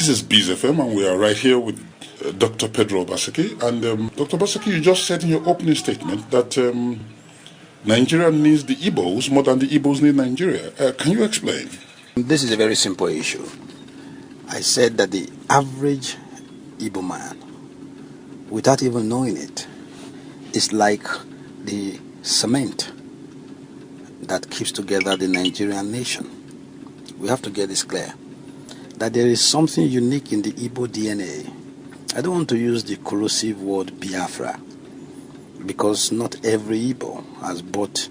This is Bees FM, and we are right here with Dr. Pedro Obaseki. And Dr. Obaseki, you just said in your opening statement that Nigeria needs the Igbos more than the Igbos need Nigeria. Can you explain? This is a very simple issue. I said that the average Igbo man, without even knowing it, is like the cement that keeps together the Nigerian nation. We have to get this clear, that there is something unique in the Igbo DNA. I don't want to use the corrosive word Biafra, because not every Igbo has bought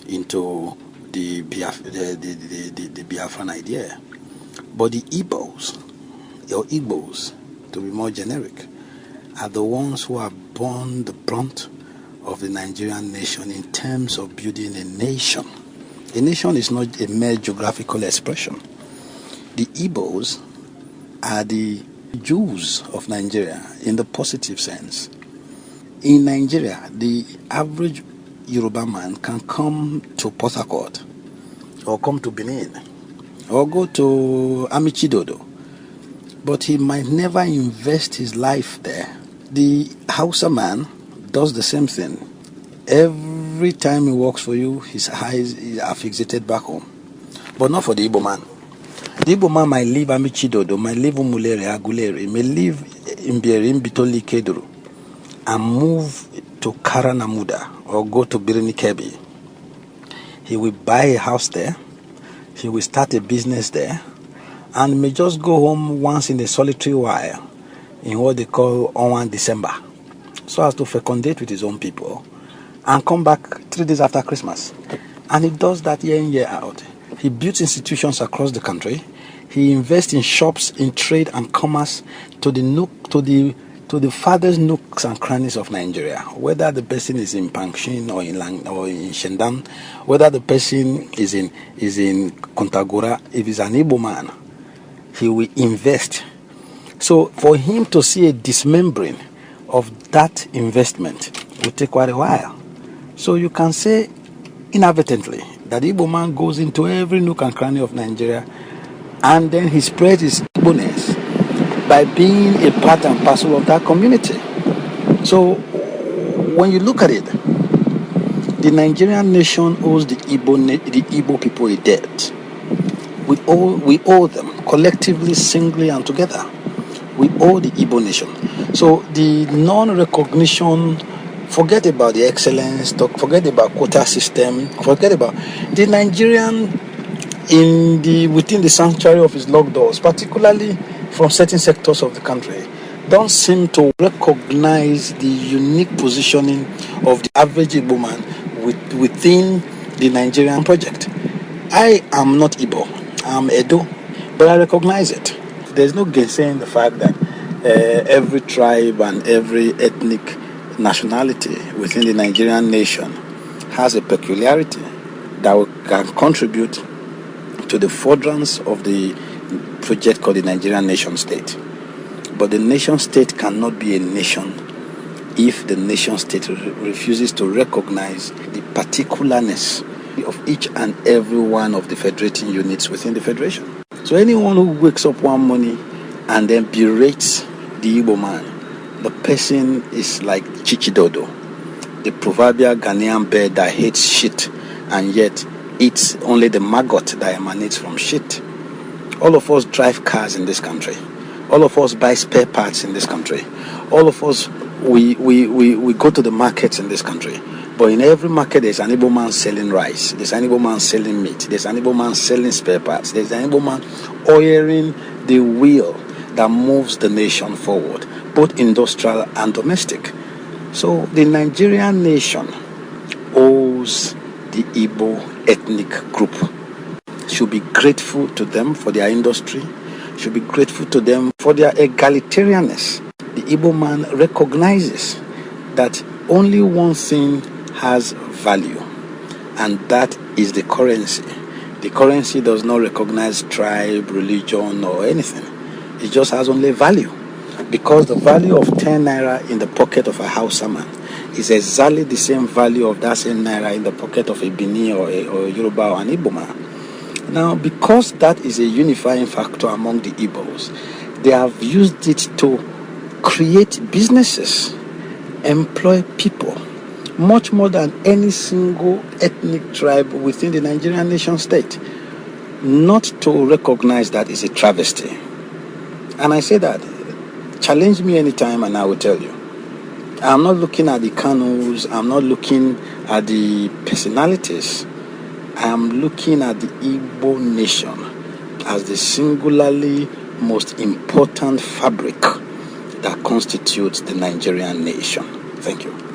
into the Biafran idea. But the Igbos, or Igbos, to be more generic, are the ones who have borne the brunt of the Nigerian nation in terms of building a nation. A nation is not a mere geographical expression. The Igbos are the Jews of Nigeria in the positive sense. In Nigeria, the average Yoruba man can come to Port Harcourt, or come to Benin, or go to Amichidodo, but he might never invest his life there. The Hausa man does the same thing. Every time he works for you, his eyes are fixated back home. But not for the Igbo man. The Igbo man might leave Amichidodo, might leave Umulere, Agulere, may leave Imbieri, Bitoli, Keduru, and move to Karanamuda or go to Birni Kebi. He will buy a house there, he will start a business there, and may just go home once in a solitary while in what they call Onwan December, so as to fecundate with his own people and come back 3 days after Christmas. And he does that year in, year out. He builds institutions across the country. He invests in shops, in trade and commerce to the farthest nooks and crannies of Nigeria. Whether the person is in Pangshin or in Shendan, whether the person is in Kontagora, if he's an Igbo man, he will invest. So for him to see a dismembering of that investment will take quite a while. So you can say inadvertently that the Igbo man goes into every nook and cranny of Nigeria, and then he spreads his Igbo-ness by being a part and parcel of that community. So when you look at it, the Nigerian nation owes the Igbo people a debt. We owe them collectively, singly, and together. We owe the Igbo nation. So the non-recognition, forget about the excellence, forget about quota system, forget about the Nigerian within the sanctuary of his locked doors, particularly from certain sectors of the country, don't seem to recognize the unique positioning of the average Igbo man within the Nigerian project. I am not Igbo, I'm Edo, but I recognize it. There's no gainsaying the fact that every tribe and every ethnic nationality within the Nigerian nation has a peculiarity that can contribute to the furtherance of the project called the Nigerian nation state. But the nation state cannot be a nation if the nation state refuses to recognize the particularness of each and every one of the federating units within the federation. So anyone who wakes up one morning and then berates the Igbo man, the person is like Chichidodo, the proverbial Ghanaian bird that hates shit and yet eats only the maggot that emanates from shit. All of us drive cars in this country. All of us buy spare parts in this country. All of us, we go to the markets in this country. But in every market, there's an Igbo man selling rice. There's an Igbo man selling meat. There's an Igbo man selling spare parts. There's an Igbo man oiling the wheel that moves the nation forward, both industrial and domestic. So the Nigerian nation owes the Igbo ethnic group. Should be grateful to them for their industry, should be grateful to them for their egalitarianness. The Igbo man recognizes that only one thing has value, and that is the currency. The currency does not recognize tribe, religion, or anything. It just has only value, because the value of 10 naira in the pocket of a Hausa man is exactly the same value of that same naira in the pocket of a Bini or a Yoruba or an Igbo man. Now, because that is a unifying factor among the Igbos, They have used it to create businesses, employ people, much more than any single ethnic tribe within the Nigerian nation state. Not to recognize that is a travesty. And I say that, challenge me anytime and I will tell you. I'm not looking at the Kanus, I'm not looking at the personalities. I am looking at the Igbo nation as the singularly most important fabric that constitutes the Nigerian nation. Thank you.